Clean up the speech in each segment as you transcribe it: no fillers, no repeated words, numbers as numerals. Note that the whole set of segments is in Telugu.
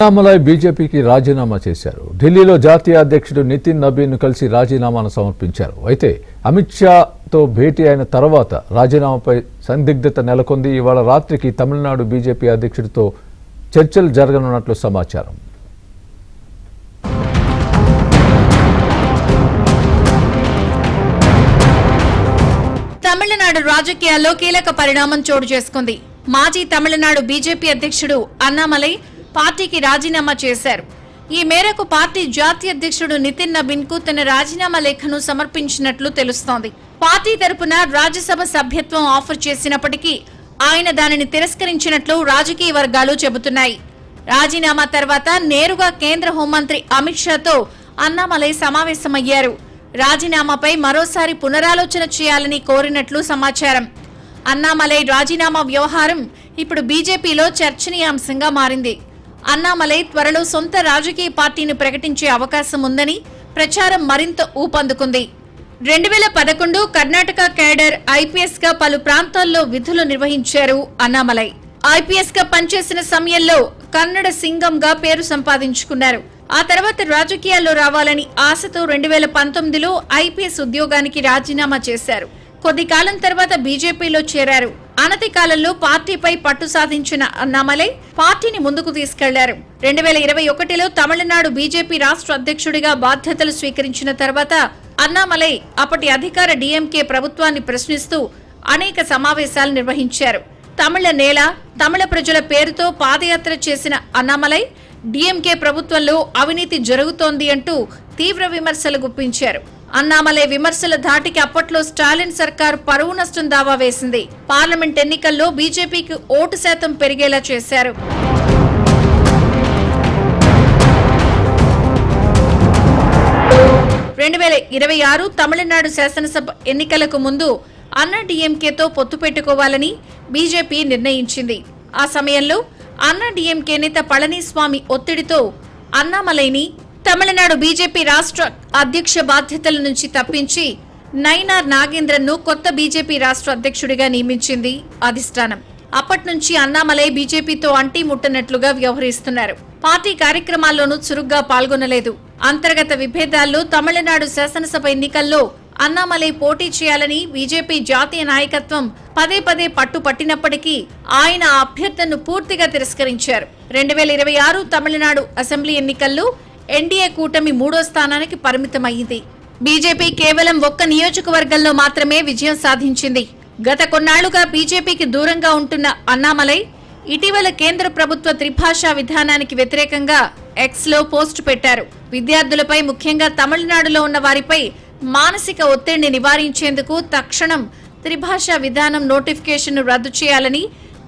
అన్నామలై బీజేపీకి రాజీనామా చేశారు. ఢిల్లీలో జాతీయ అధ్యక్షుడు నితిన్ నబీన్ కలిసి రాజీనామాను సమర్పించారు. అయితే అమిత్ షాతో భేటీ అయిన తర్వాత రాజీనామాపై సందిగ్ధత నెలకొంది. ఇవాళ రాత్రికి తమిళనాడు బీజేపీ అధ్యక్షుడితో చర్చలు జరగనున్నట్లు సమాచారం. తమిళనాడు రాజకీయాల్లో కీలక పరిణామం చోటు చేసుకుంది. మాజీ తమిళనాడు బీజేపీ అధ్యక్షుడు అన్నామలై పార్టీకి రాజీనామా చేశారు. ఈ మేరకు పార్టీ జాతీయ అధ్యక్షుడు నితిన్ నబీన్ కు తన రాజీనామా లేఖను సమర్పించినట్లు తెలుస్తోంది. పార్టీ తరపున రాజ్యసభ సభ్యత్వం ఆఫర్ చేసినప్పటికీ ఆయన దానిని తిరస్కరించినట్లు రాజకీయ వర్గాలు చెబుతున్నాయి. రాజీనామా తర్వాత నేరుగా కేంద్ర హోంమంత్రి అమిత్ షాతో అన్నామలై సమావేశమయ్యారు. రాజీనామాపై మరోసారి పునరాలోచన చేయాలని కోరినట్లు సమాచారం. అన్నామలై రాజీనామా వ్యవహారం ఇప్పుడు బీజేపీలో చర్చనీయాంశంగా మారింది. అన్నామలై త్వరలో సొంత రాజకీయ పార్టీని ప్రకటించే అవకాశం ఉందని ప్రచారం మరింత ఊపందుకుంది. 2011 కర్ణాటక కేడర్ ఐపీఎస్ గా పలు ప్రాంతాల్లో విధులు నిర్వహించారు అన్నామలై. ఐపీఎస్ గా పనిచేసిన సమయంలో కన్నడ సింగంగా పేరు సంపాదించుకున్నారు. ఆ తర్వాత రాజకీయాల్లో రావాలని ఆశతో 2019లో ఐపీఎస్ ఉద్యోగానికి రాజీనామా చేశారు. కొద్ది కాలం తర్వాత బీజేపీలో చేరారు. అనతి కాలంలో పార్టీపై పట్టు సాధించిన అన్నామలై పార్టీని ముందుకు తీసుకెళ్లారు. 2021లో తమిళనాడు బీజేపీ రాష్ట్ర అధ్యక్షుడిగా బాధ్యతలు స్వీకరించిన తర్వాత అన్నామలై అప్పటి అధికార డీఎంకే ప్రభుత్వాన్ని ప్రశ్నిస్తూ అనేక సమావేశాలు నిర్వహించారు. తమిళ నేల, తమిళ ప్రజల పేరుతో పాదయాత్ర చేసిన అన్నామలై డీఎంకే ప్రభుత్వంలో అవినీతి జరుగుతోంది అంటూ తీవ్ర విమర్శలు గుప్పించారు. అన్నామలై విమర్శల ధాటికి అప్పట్లో స్టాలిన్ సర్కార్ పరువు నష్టం దావా వేసింది. పార్లమెంట్ ఎన్నికల్లో బీజేపీకి ఓటు శాతం పెరిగేలా చేశారు. తమిళనాడు శాసనసభ ఎన్నికలకు ముందు అన్నా డీఎంకేతో పొత్తు పెట్టుకోవాలని బీజేపీ నిర్ణయించింది. ఆ సమయంలో అన్నా డీఎంకే నేత పళనిస్వామి ఒత్తిడితో అన్నామలైని తమిళనాడు బీజేపీ రాష్ట్ర అధ్యక్ష బాధ్యతల నుంచి తప్పించి నైనార్ నాగేంద్రన్ను కొత్త బీజేపీ రాష్ట్ర అధ్యక్షుడిగా నియమించింది అధిష్టానం. అప్పటి నుంచి అన్నామలై బీజేపీతో అంటీ ముట్టనట్లుగా వ్యవహరిస్తున్నారు. పార్టీ కార్యక్రమాల్లోనూ చురుగ్గా పాల్గొనలేదు. అంతర్గత విభేదాల్లో తమిళనాడు శాసనసభ ఎన్నికల్లో అన్నామలై పోటీ చేయాలని బీజేపీ జాతీయ నాయకత్వం పదే పదే పట్టుపట్టినప్పటికీ ఆయన ఆ అభ్యర్థనను పూర్తిగా తిరస్కరించారు. 2026 తమిళనాడు అసెంబ్లీ ఎన్నికల్లో ఎన్డీఏ కూటమి 3వ స్థానానికి పరిమితమైంది. బీజేపీ కేవలం ఒక్క నియోజకవర్గంలో మాత్రమే విజయం సాధించింది. గత కొన్నాళ్లుగా బీజేపీకి దూరంగా ఉంటున్న అన్నామలై ఇటీవల కేంద్ర ప్రభుత్వ త్రిభాషా విధానానికి వ్యతిరేకంగా ఎక్స్ లో పోస్టు పెట్టారు. విద్యార్థులపై, ముఖ్యంగా తమిళనాడులో ఉన్న వారిపై మానసిక ఒత్తిడిని నివారించేందుకు తక్షణం త్రిభాషా విధానం నోటిఫికేషన్ను రద్దు చేయాలని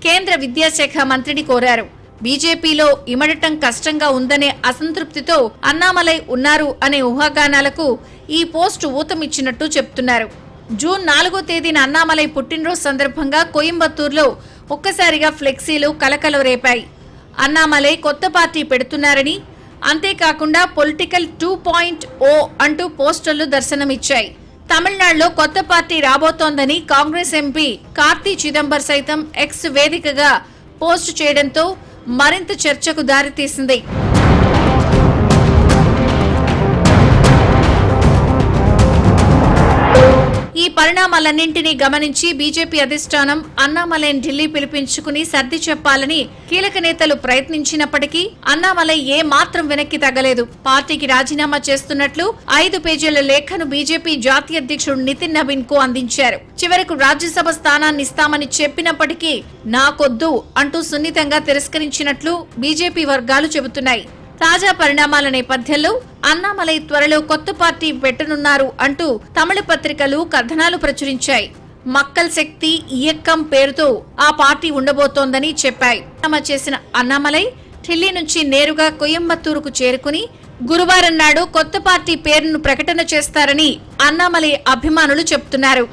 కేంద్ర విద్యాశాఖ మంత్రిని కోరారు. బీజేపీలో ఇమడటం కష్టంగా ఉందనే అసంతృప్తితో అన్నామలై ఉన్నారు అనే ఊహాగానాలకు ఈ పోస్టు ఊతమిచ్చినట్టు చెప్తున్నారు. జూన్ 4వ తేదీన అన్నామలై పుట్టినరోజు సందర్భంగా కోయంబత్తూరులో ఒక్కసారిగా ఫ్లెక్సీలు కలకలం రేపాయి. అన్నామలై కొత్త పార్టీ పెడుతున్నారని, అంతేకాకుండా పొలిటికల్ 2.0 అంటూ పోస్టర్లు దర్శనమిచ్చాయి. తమిళనాడులో కొత్త పార్టీ రాబోతోందని కాంగ్రెస్ ఎంపీ కార్తీ చిదంబర్ సైతం ఎక్స్ వేదికగా పోస్టు చేయడంతో మరింత చర్చకు దారితీసింది. ఈ పరిణామాలన్నింటినీ గమనించి బీజేపీ అధిష్టానం అన్నామలైని ఢిల్లీ పిలిపించుకుని సర్ది చెప్పాలని కీలక నేతలు ప్రయత్నించినప్పటికీ అన్నామలై ఏ మాత్రం వెనక్కి తగ్గలేదు. పార్టీకి రాజీనామా చేస్తున్నట్లు 5 పేజీల లేఖను బీజేపీ జాతీయ అధ్యక్షుడు నితిన్ నబీన్ కు అందించారు. చివరకు రాజ్యసభ స్థానాన్ని ఇస్తామని చెప్పినప్పటికీ నాకొద్దు అంటూ సున్నితంగా తిరస్కరించినట్లు బీజేపీ వర్గాలు చెబుతున్నాయి. తాజా పరిణామాల నేపథ్యంలో అన్నామలై త్వరలో కొత్త పార్టీ పెట్టనున్నారు అంటూ తమిళ పత్రికలు కథనాలు ప్రచురించాయి. మక్కల్ శక్తి ఇయక్కం పేరుతో ఆ పార్టీ ఉండబోతోందని చెప్పాయి. చేసిన అన్నామలై ఢిల్లీ నుంచి నేరుగా కోయంబత్తూరుకు చేరుకుని గురువారం నాడు కొత్త పార్టీ పేరును ప్రకటన చేస్తారని అన్నామలై అభిమానులు చెబుతున్నారు.